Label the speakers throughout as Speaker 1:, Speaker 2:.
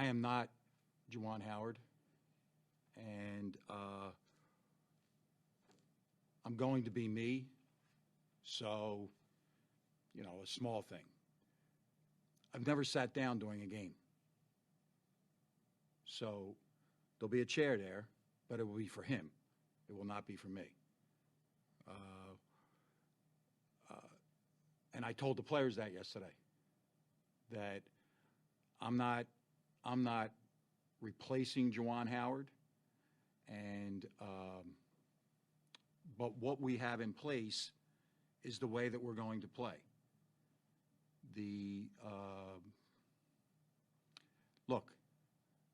Speaker 1: I am not Juwan Howard, and I'm going to be me, so, you know, a small thing. I've never sat down during a game. So there'll be a chair there, but it will be for him. It will not be for me. And I told the players that yesterday, that I'm not replacing Juwan Howard, and but what we have in place is the way that we're going to play. Look,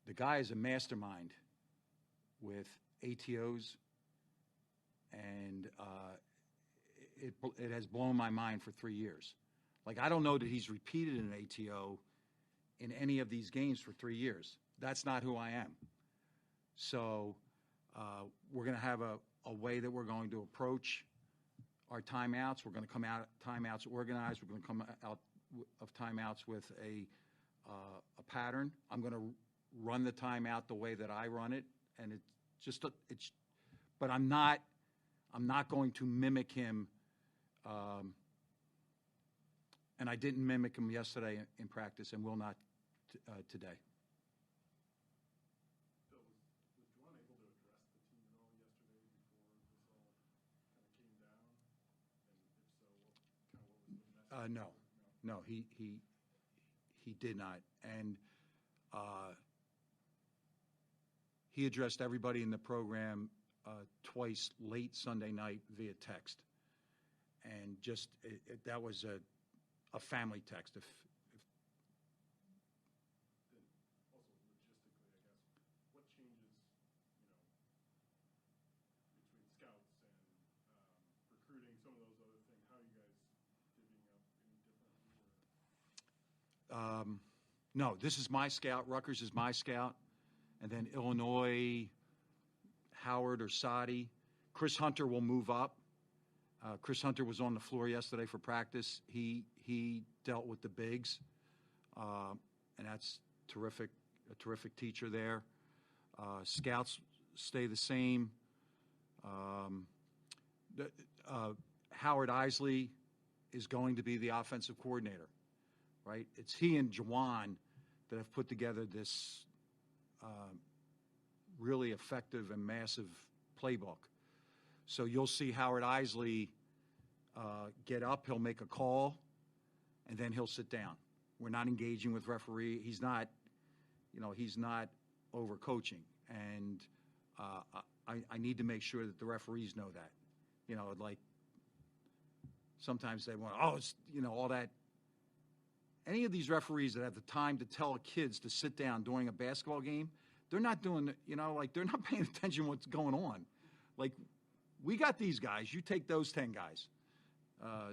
Speaker 1: the guy is a mastermind with ATOs, and it has blown my mind for 3 years. Like, I don't know that he's repeated an ATO in any of these games for 3 years. That's not who I am. So we're going to have a way that we're going to approach our timeouts. We're going to come out timeouts organized. We're going to come out of timeouts with a pattern. I'm going to run the timeout the way that I run it, and but I'm not going to mimic him. And I didn't mimic him yesterday in practice, and will not today.
Speaker 2: Bill, was Juwan able to address the team at all yesterday before this all kind of came down? And if so, what was the message?
Speaker 1: No, he did not, and he addressed everybody in the program twice late Sunday night via text, and just that was a family text.
Speaker 2: Also, logistically, I guess, what changes, between scouts and recruiting, some of those other things? How are you guys divvying up any differently?
Speaker 1: No, this is my scout. Rutgers is my scout, and then Illinois, Howard or Sadi. Chris Hunter will move up. Chris Hunter was on the floor yesterday for practice. He dealt with the bigs, and that's terrific. A terrific teacher there. Scouts stay the same. Howard Isley is going to be the offensive coordinator, right? It's he and Juwan that have put together this really effective and massive playbook. So you'll see Howard Isley get up, he'll make a call, and then he'll sit down. We're not engaging with referee. He's not overcoaching. And I need to make sure that the referees know that. Like sometimes they want, it's, all that. Any of these referees that have the time to tell kids to sit down during a basketball game, they're not doing, they're not paying attention to what's going on. Like, we got these guys. You take those 10 guys.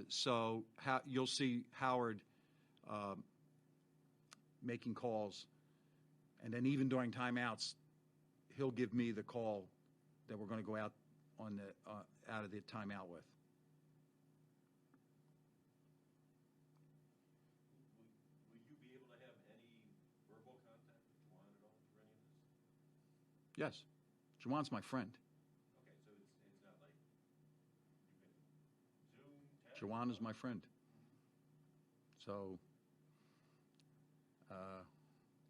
Speaker 1: So you'll see Howard making calls. And then even during timeouts, he'll give me the call that we're going to go out on out of the timeout with.
Speaker 3: Will you be able to have any verbal contact with Juwan at all for any of this?
Speaker 1: Yes. Juwan's my friend.
Speaker 3: Okay, so it's not like you can Zoom, text?
Speaker 1: Juwan is my friend. So,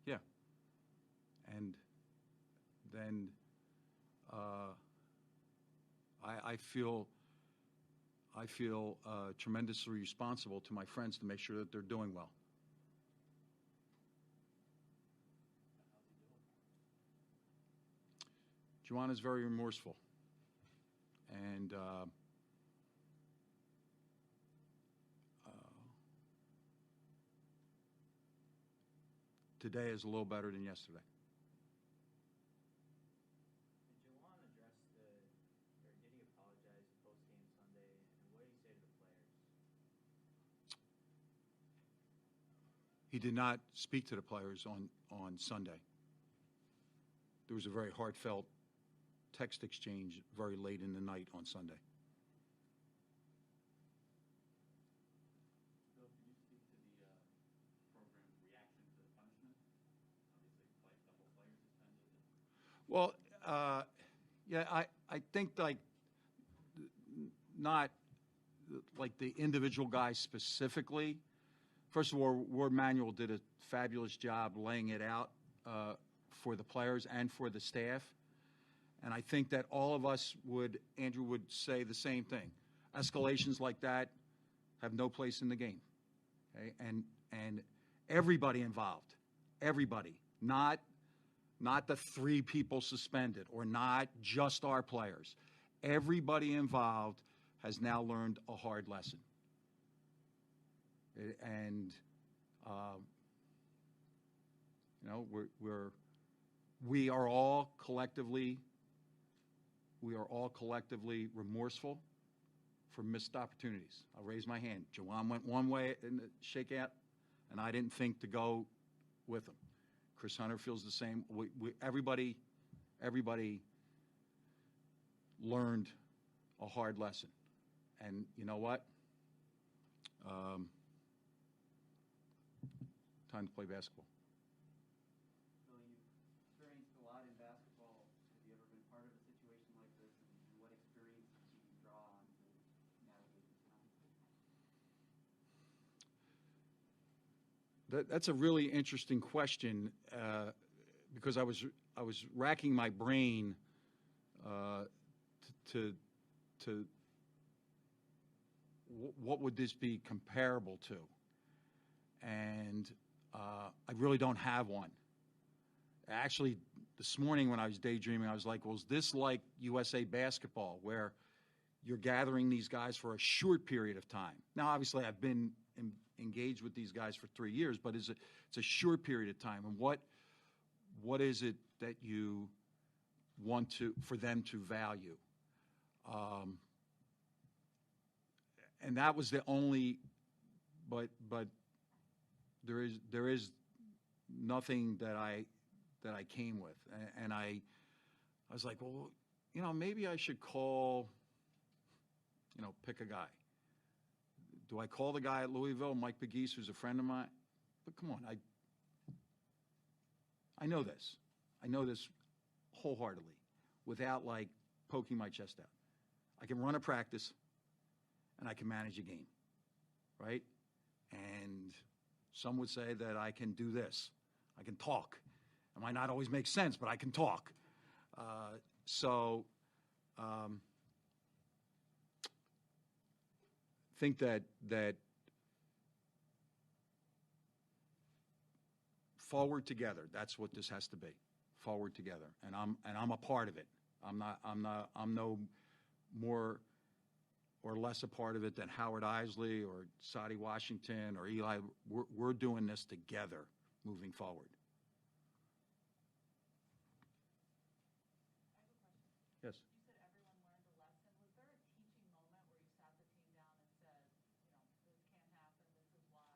Speaker 1: yeah. And then I feel tremendously responsible to my friends to make sure that they're doing well. Juwan is very remorseful, and today is a little better than yesterday.
Speaker 4: Did Juwan address or did he apologize post-game Sunday, and what did he say to the players?
Speaker 1: He did not speak to the players on Sunday. There was a very heartfelt text exchange very late in the night on Sunday.
Speaker 5: Bill, can you speak to the program's reaction to the punishment? Obviously,
Speaker 1: Well, yeah, I think like not like the individual guys specifically. First of all, Ward Manuel did a fabulous job laying it out for the players and for the staff. And I think that all of us Andrew would say the same thing. Escalations like that have no place in the game. Okay? And everybody involved, everybody, not the 3 people suspended or not just our players. Everybody involved has now learned a hard lesson. And, you know, we are all collectively remorseful for missed opportunities. I'll raise my hand. Jawan went one way in the shakeout, and I didn't think to go with him. Chris Hunter feels the same. Everybody learned a hard lesson. And you know what? Time to play basketball.
Speaker 4: Bill, you've experienced a lot in basketball. Have you ever been part of a situation like this, and what experiences do you draw on to navigate this time?
Speaker 1: That's a really interesting question because I was racking my brain to what would this be comparable to, and I really don't have one. Actually, this morning when I was daydreaming, I was like, well, is this like USA basketball where you're gathering these guys for a short period of time? Now, obviously, I've been engaged with these guys for 3 years, but it's a short period of time. And what is it that you want for them to value? And that was the only, but there is nothing that I came with, and I was like, well, you know, maybe I should call, you know, pick a guy. Do I call the guy at Louisville, Mike Pegues, who's a friend of mine? But come on, I know this. I know this wholeheartedly, without like poking my chest out. I can run a practice, and I can manage a game, right? And some would say that I can do this. I can talk. It might not always make sense, but I can talk. Think that forward together. That's what this has to be. Forward together, and I'm a part of it. I'm no more or less a part of it than Howard Isley or Sadi Washington or Eli. We're doing this together, moving forward.
Speaker 5: I have a question.
Speaker 1: Yes.
Speaker 5: You said everyone learned a lesson. Was there a teaching moment where you sat the team down and said, you know, this can't happen, this is why?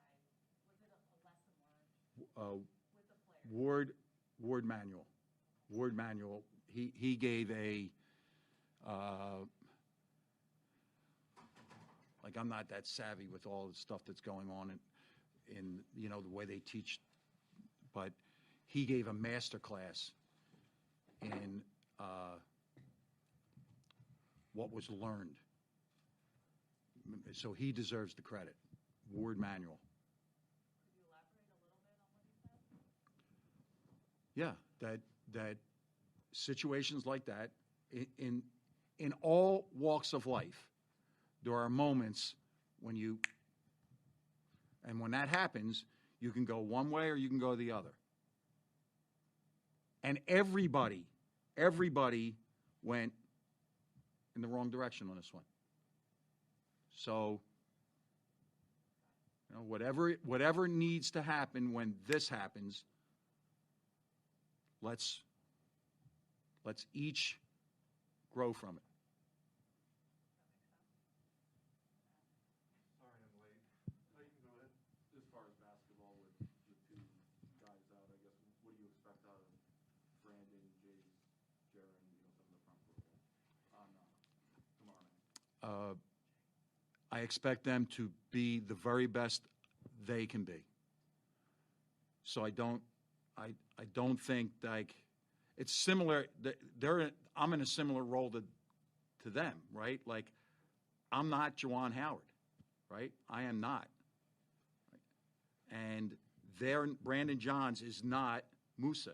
Speaker 5: Was it a lesson learned with the players?
Speaker 1: Ward Manuel. Ward Manuel. He gave a like, I'm not that savvy with all the stuff that's going on in you know, the way they teach, but he gave a master class in what was learned. So he deserves the credit. Ward Manuel.
Speaker 5: Could you elaborate a little bit on what he said?
Speaker 1: Yeah, that situations like that in all walks of life, there are moments when that happens, you can go one way or you can go the other. And everybody went in the wrong direction on this one. So, you know, whatever needs to happen when this happens, let's each grow from it.
Speaker 2: Sorry I'm late. You can go ahead. As far as basketball with the 2 guys out, I guess, what do you expect out of Brandon, Jace, Jaron, you know, some of the front court guys on tomorrow night?
Speaker 1: I expect them to be the very best they can be. So I don't think like it's similar. I'm in a similar role to them, right? Like, I'm not Juwan Howard, right? I am not. And Brandon Johns is not Musa.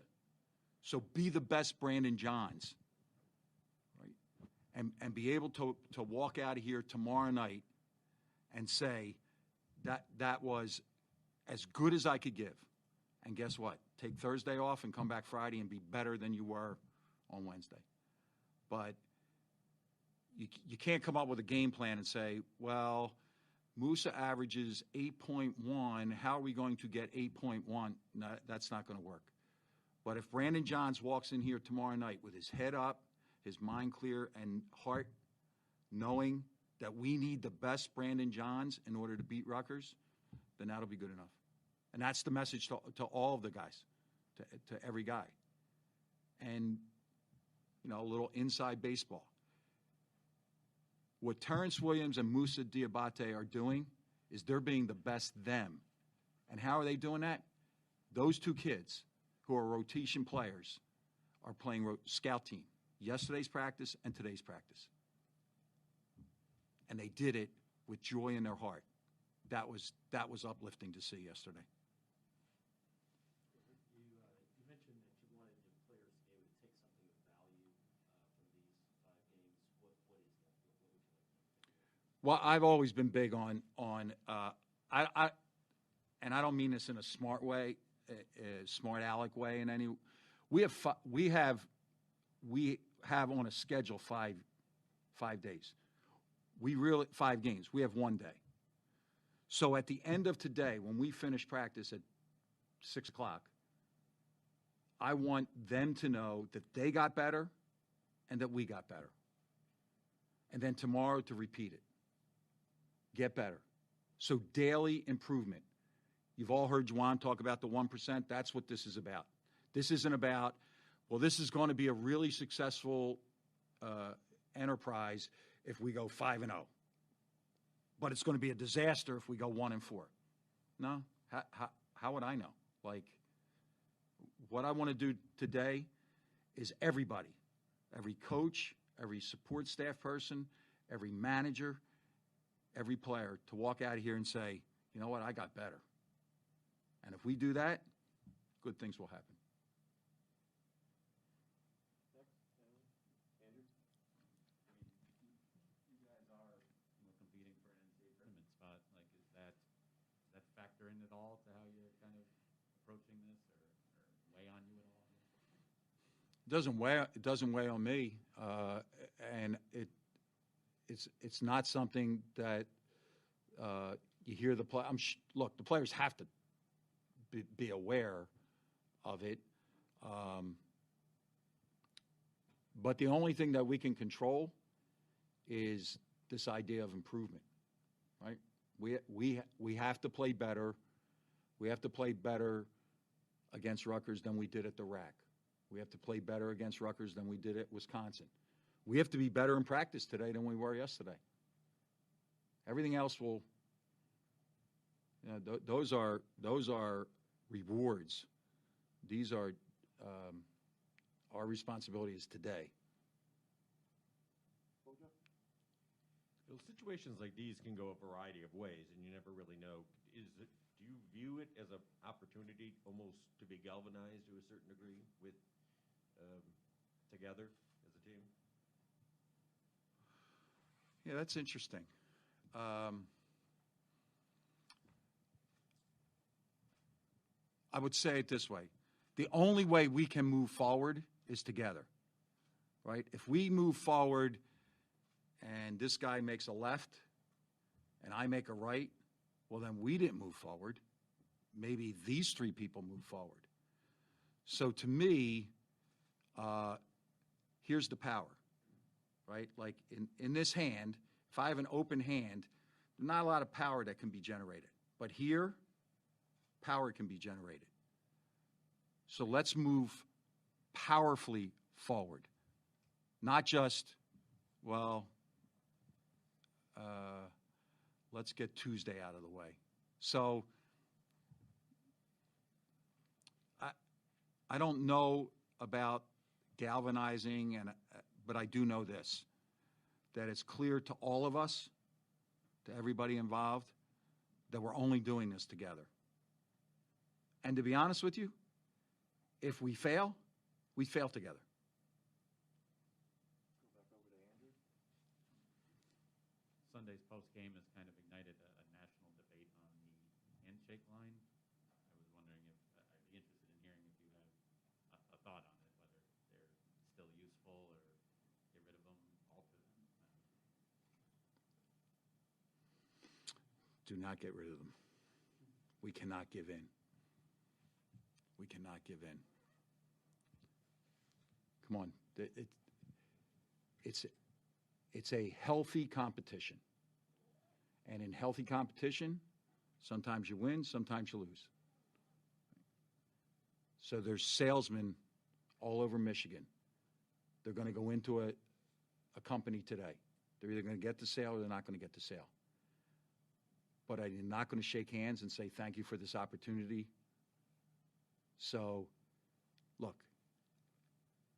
Speaker 1: So be the best Brandon Johns, right? And be able to walk out of here tomorrow night and say that was as good as I could give. And guess what? Take Thursday off and come back Friday and be better than you were on Wednesday. But you can't come up with a game plan and say, well, Musa averages 8.1. How are we going to get 8.1? No, that's not going to work. But if Brandon Johns walks in here tomorrow night with his head up, his mind clear, and heart knowing that we need the best Brandon Johns in order to beat Rutgers, then that'll be good enough. And that's the message to all of the guys, to every guy. And, a little inside baseball. What Terrence Williams and Musa Diabate are doing is they're being the best them. And how are they doing that? Those two kids who are rotation players are playing scout team. Yesterday's practice and today's practice. And they did it with joy in their heart. That was uplifting to see yesterday.
Speaker 6: You mentioned that you wanted the players to be able to take something of value from these 5 games. What is that? What would you like to take?
Speaker 1: Well, I've always been big on and I don't mean this in a smart way, smart aleck way in any. We have on a schedule 5 days. 5 games. We have 1 day. So at the end of today, when we finish practice at 6 o'clock, I want them to know that they got better and that we got better. And then tomorrow to repeat it. Get better. So daily improvement. You've all heard Juwan talk about the 1%. That's what this is about. This isn't about, well, this is going to be a really successful enterprise if we go 5-0. But it's going to be a disaster if we go 1-4. No? How would I know? Like, what I want to do today is everybody, every coach, every support staff person, every manager, every player to walk out of here and say, you know what, I got better. And if we do that, good things will happen.
Speaker 3: Andrew?
Speaker 6: You guys are competing for an NCAA tournament spot. Like, does that factor in at all to how you're kind of approaching this, or weigh on you at all?
Speaker 1: It doesn't weigh on me, and it's not something that you hear the play. Look, the players have to be aware of it, but the only thing that we can control is this idea of improvement, right? We have to play better. We have to play better against Rutgers than we did at the RAC. We have to play better against Rutgers than we did at Wisconsin. We have to be better in practice today than we were yesterday. Everything else will, those are rewards. These are our responsibilities today.
Speaker 3: Well, situations like these can go a variety of ways, and you never really know. Do you view it as an opportunity almost to be galvanized to a certain degree with together as a team?
Speaker 1: Yeah, that's interesting. I would say it this way. The only way we can move forward is together, right? If we move forward and this guy makes a left and I make a right, well, then we didn't move forward. Maybe these 3 people move forward. So to me, here's the power, right? Like in this hand, if I have an open hand, there's not a lot of power that can be generated. But here, power can be generated. So let's move powerfully forward. Not just, well, let's get Tuesday out of the way. So I don't know about galvanizing, but I do know this, that it's clear to all of us, to everybody involved, that we're only doing this together. And to be honest with you, if we fail, we fail together.
Speaker 6: Sunday's post-game has kind of ignited a national debate on the handshake line. I was wondering if, I'd be interested in hearing if you have a thought on it, whether they're still useful or get rid of them, alter them.
Speaker 1: Do not get rid of them. We cannot give in. We cannot give in. Come on. It's a healthy competition. And in healthy competition, sometimes you win, sometimes you lose. So there's salesmen all over Michigan. They're going to go into a company today. They're either going to get the sale or they're not going to get the sale. But I'm not going to shake hands and say thank you for this opportunity. So, look,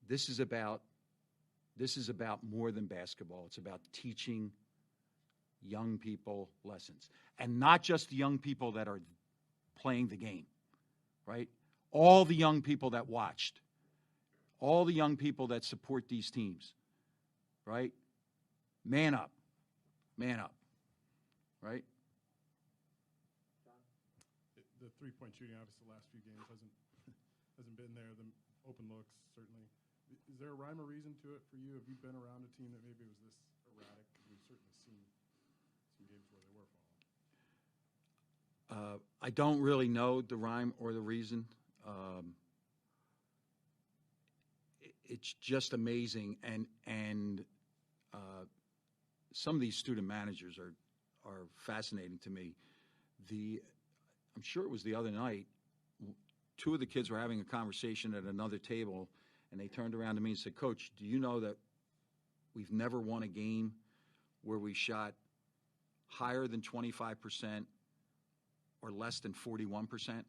Speaker 1: this is about more than basketball. It's about teaching young people lessons. And not just the young people that are playing the game, right? All the young people that watched, all the young people that support these teams, right? Man up. Man up, right?
Speaker 7: The three-point shooting, obviously, the last few games hasn't been there. The open looks, certainly. Is there a rhyme or reason to it for you? Have you been around a team that maybe was this erratic? Because we've certainly seen some games where they were falling.
Speaker 1: I don't really know the rhyme or the reason. It's just amazing, and some of these student managers are fascinating to me. I'm sure it was the other night, two of the kids were having a conversation at another table, and they turned around to me and said, "Coach, do you know that we've never won a game where we shot higher than 25% or less than 41%?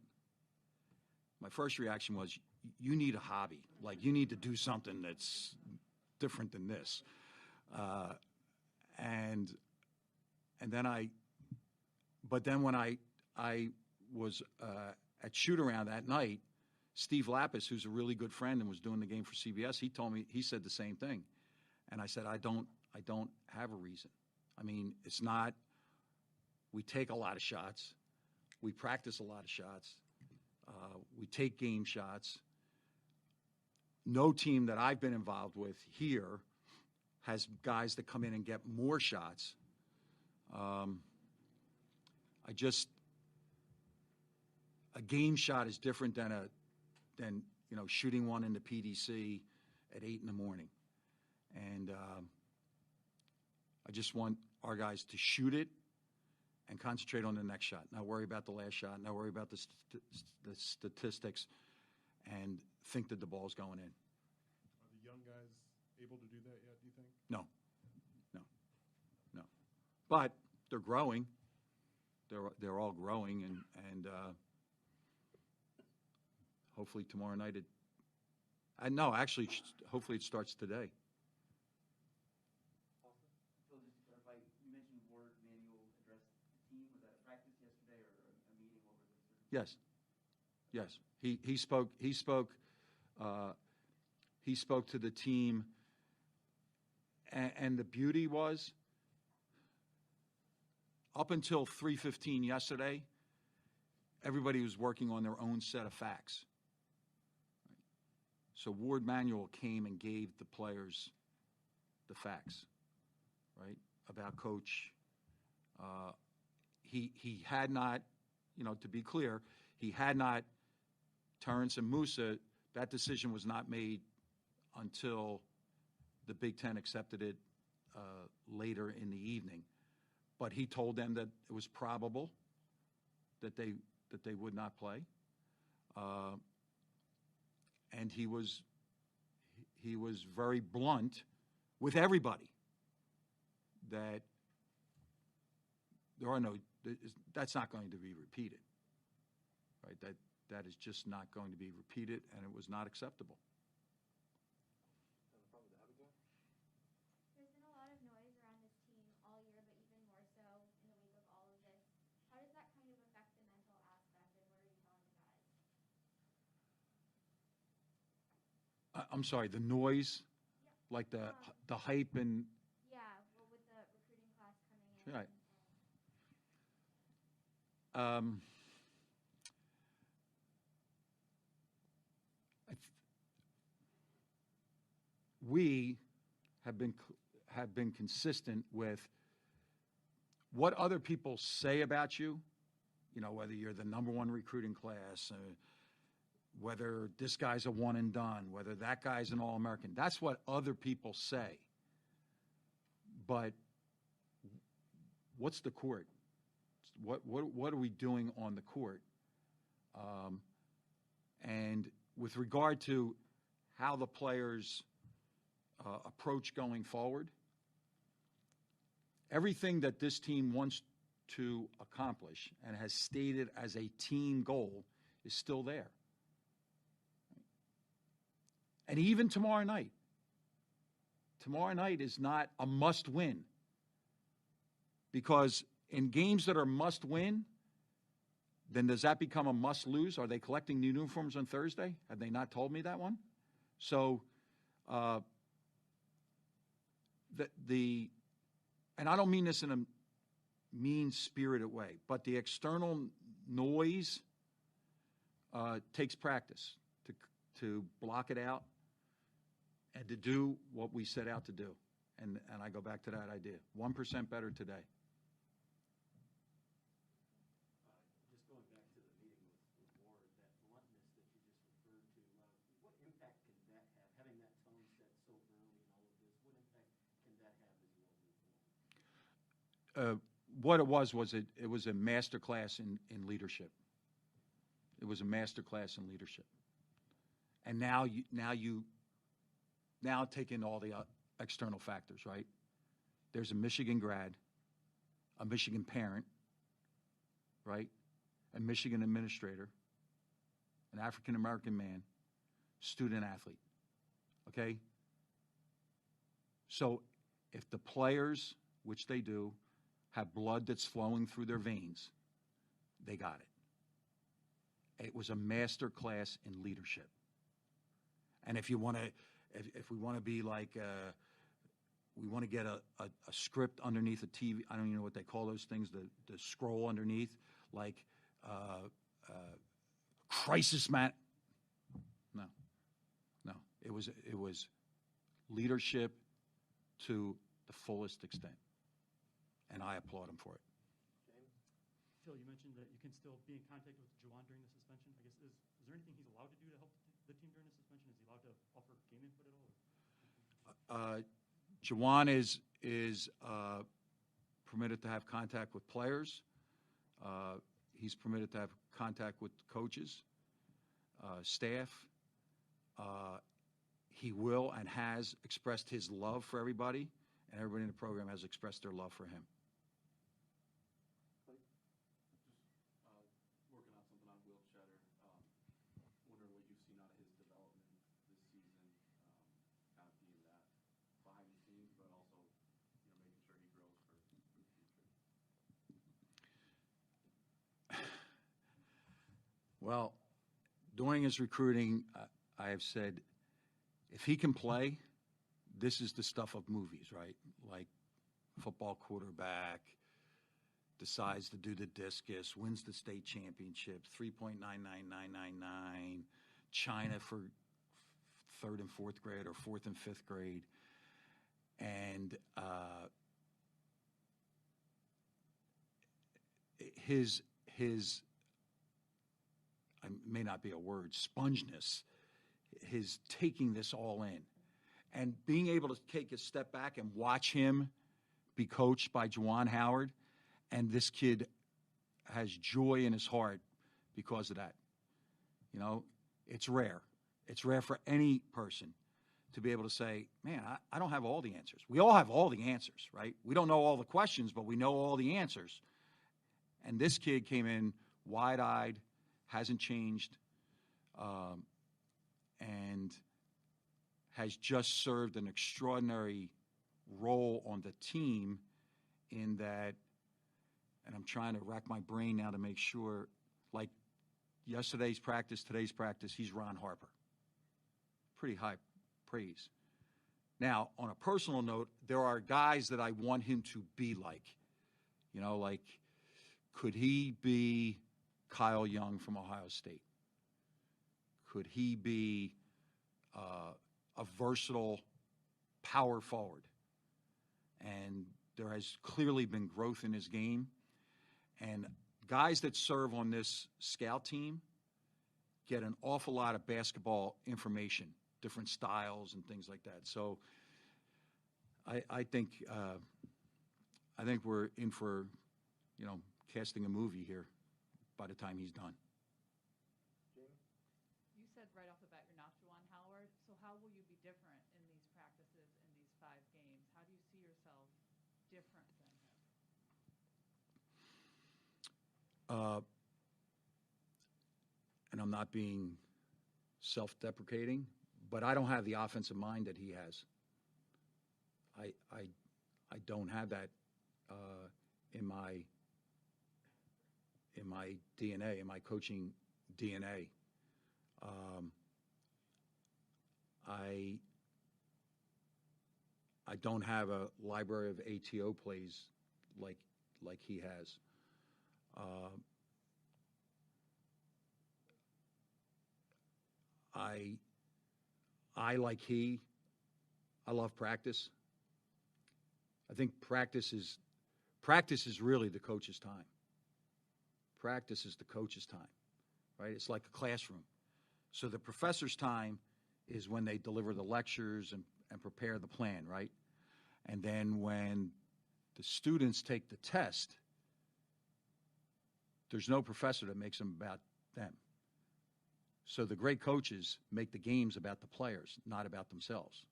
Speaker 1: My first reaction was, you need a hobby. Like, you need to do something that's different than this. And then when I was at shoot-around that night, Steve Lapis, who's a really good friend and was doing the game for CBS, he told me, he said the same thing. And I said, I don't have a reason. I mean, it's not, we take a lot of shots. We practice a lot of shots. We take game shots. No team that I've been involved with here has guys that come in and get more shots. A game shot is different than shooting one in the PDC at 8 in the morning. And I just want our guys to shoot it and concentrate on the next shot. Not worry about the last shot. Not worry about the statistics, and think that the ball's going in.
Speaker 7: Are the young guys able to do that yet, do you think?
Speaker 1: No. But they're growing. They're all growing, and hopefully tomorrow night hopefully it starts today.
Speaker 4: Phil, just to clarify, you mentioned Ward Manuel addressed the team. Was that a practice yesterday or a meeting? What was it?
Speaker 1: Yes. He spoke to the team, and the beauty was, up until 3:15 yesterday, everybody was working on their own set of facts. So Ward Manuel came and gave the players the facts, right, about Coach. He had not, to be clear, he had not, Terrence and Musa, that decision was not made until the Big Ten accepted it later in the evening. But he told them that it was probable that they would not play. And he was very blunt with everybody that that's not going to be repeated, right? That is just not going to be repeated, and it was not acceptable. I'm sorry, the noise, like the hype and,
Speaker 8: Yeah, well, with the recruiting class coming in.
Speaker 1: Right. We have been consistent with what other people say about you, whether you're the number one recruiting class, whether this guy's a one and done, whether that guy's an All-American. That's what other people say. But what's the court? What are we doing on the court? And with regard to how the players approach going forward, everything that this team wants to accomplish and has stated as a team goal is still there. And even tomorrow night is not a must-win, because in games that are must-win, then does that become a must-lose? Are they collecting new uniforms on Thursday? Have they not told me that one? So and I don't mean this in a mean-spirited way, but the external noise takes practice to block it out and to do what we set out to do. And I go back to that idea. 1% better today.
Speaker 9: Just going back to the meeting with Ward, that bluntness that you just referred to, what impact can that have, having that tone set so early in all of this, what impact can that have as you all move forward?
Speaker 1: What it was it was a master class in leadership. It was a master class in leadership. And now take in all the external factors, right? There's a Michigan grad, a Michigan parent, right? A Michigan administrator, an African-American man, student athlete, okay? So if the players, which they do, have blood that's flowing through their veins, they got it. It was a master class in leadership. And if we want to be like, we want to get a script underneath a TV, I don't even know what they call those things, the scroll underneath, like crisis man. No. It was leadership to the fullest extent. And I applaud him for it.
Speaker 10: Phil, you mentioned that you can still be in contact with Juwan during the suspension. I guess, is there anything he's allowed to do to help the team during the suspension? Is he allowed to offer game input at all?
Speaker 1: Juwan is permitted to have contact with players. He's permitted to have contact with coaches, staff. He will and has expressed his love for everybody, and everybody in the program has expressed their love for him.
Speaker 2: Working on something on Will Cheddar. Wondering what you've seen out of his development this season, kind of being that behind the scenes, but also, making sure he grows for the future.
Speaker 1: Well, during his recruiting, I have said, if he can play, this is the stuff of movies, right? Like football quarterback, decides to do the discus, wins the state championship, 3.99999, China for third and fourth grade or fourth and fifth grade. And his I may not be a word, spongeness, his taking this all in and being able to take a step back and watch him be coached by Juwan Howard. And this kid has joy in his heart because of that. It's rare. It's rare for any person to be able to say, man, I don't have all the answers. We all have all the answers, right? We don't know all the questions, but we know all the answers. And this kid came in wide-eyed, hasn't changed, and has just served an extraordinary role on the team in that, and I'm trying to rack my brain now to make sure, like yesterday's practice, today's practice, he's Ron Harper. Pretty high praise. Now, on a personal note, there are guys that I want him to be like. You know, like, could he be Kyle Young from Ohio State? Could he be a versatile power forward? And there has clearly been growth in his game. And guys that serve on this scout team get an awful lot of basketball information, different styles and things like that. So I think we're in for, you know, casting a movie here by the time he's done.
Speaker 5: You said right off the bat you're not Juwan Howard, so how will you be different in these practices, in these 5 games? How do you see yourself different than him?
Speaker 1: And I'm not being self-deprecating, but I don't have the offensive mind that he has. I don't have that in my DNA, in my coaching DNA. I don't have a library of ATO plays like he has. I love practice. I think practice is really the coach's time. Practice is the coach's time, right? It's like a classroom. So the professor's time is when they deliver the lectures and prepare the plan, right? And then when the students take the test, there's no professor that makes them about them. So the great coaches make the games about the players, not about themselves.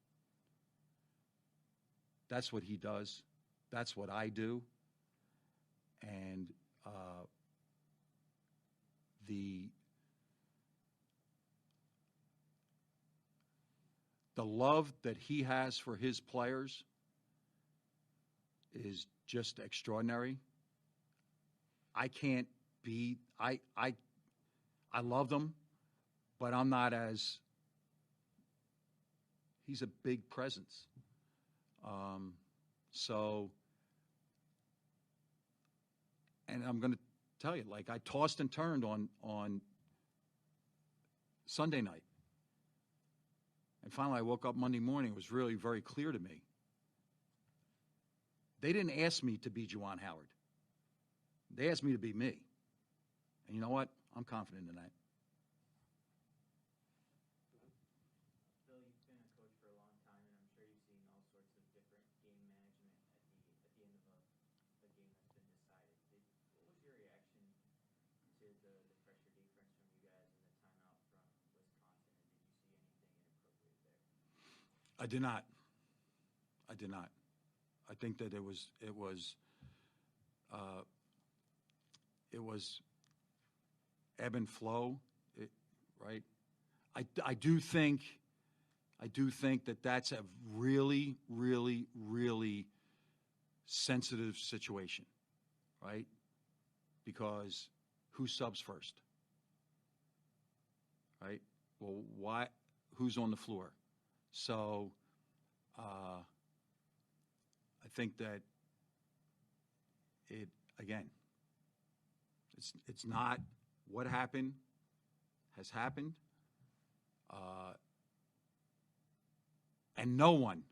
Speaker 1: That's what he does. That's what I do. And the love that he has for his players is just extraordinary. I love them, but I'm not as, he's a big presence. And I'm going to tell you, like, I tossed and turned on Sunday night. And finally, I woke up Monday morning. It was really very clear to me. They didn't ask me to be Juwan Howard. They asked me to be me. And you know what? I'm confident in that.
Speaker 4: Bill, you've been a coach for a long time, and I'm sure you've seen all sorts of different game management at the end of a game that's been decided. What was your reaction to the pressure defense from you guys and the timeout from Wisconsin? And did you see anything inappropriate there?
Speaker 1: I did not. I think that it was ebb and flow, right? I do think that that's a really, really, really sensitive situation, right? Because who subs first, right? Well, why? Who's on the floor? So I think that it's not what happened has happened, and no one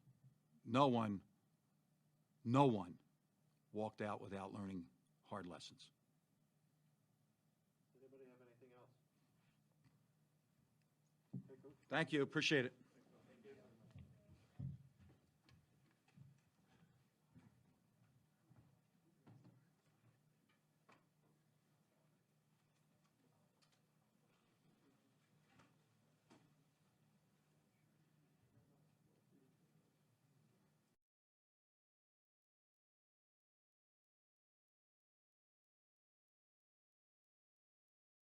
Speaker 1: walked out without learning hard lessons.
Speaker 2: Does anybody have anything else?
Speaker 1: Thank you. Appreciate it.